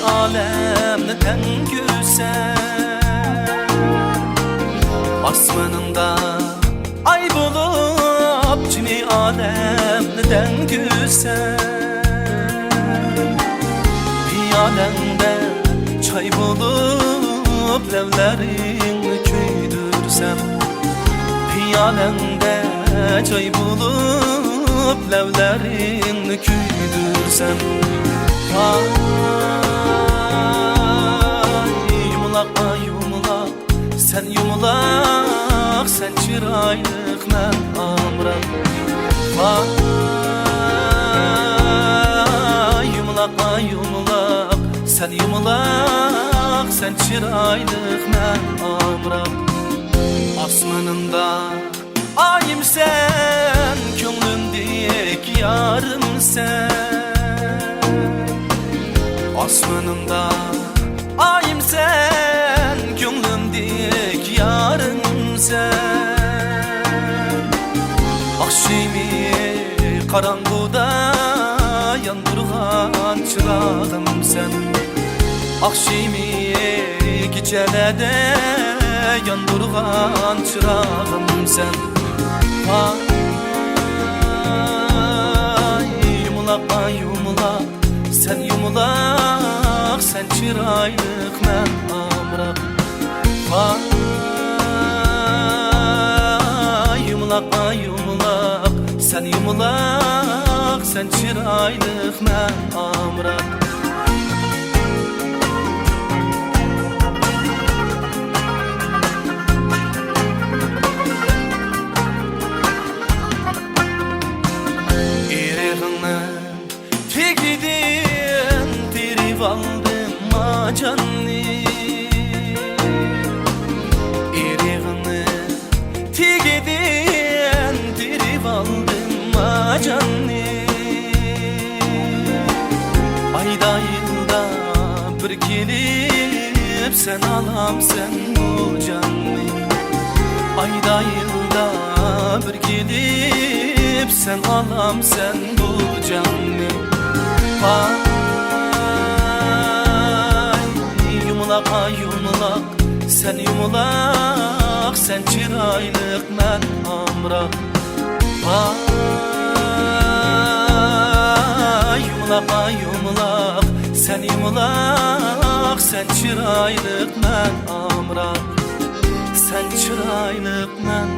alemni ten güzel, asmanında ay bulup cimi alemni den güzel. Piyalende çay bulup levlerini köydürsem, piyalende çay bulup levlerini köydürsem. Ay yumulak ay yumulak, sen yumulak, sen çıraylık men amram. Ay yumulak ay yumulak, sen yumulak, sen çıraylık men amram. Asmanında ayım sen, könlümdeki yarım sen. Asmanında ayım sen, gönlümdeki yarım sen. Akşemi karanguda yandırgan çırağım sen. Akşemi gecelerde yandırgan çırağım sen. Ay yumulak ay yumulak, sen yumulak, sen çıraylık men amrak. Ay yumulak ay yumulak, sen yumulak, sen çıraylık men amrak. Tegidin tirip aldım macanni, eriğini tegidin tirip aldım macanni. Ayda yılda bir gelip sen alam sen bu canni. Ayda yılda bir gelip sen alam sen bu canni. Ay yumulak ay yumulak, sen yumulak, sen çıraylık men amrak. Ay yumulak ay yumulak, sen yumulak, sen çıraylık men amrak. Sen çıraylık men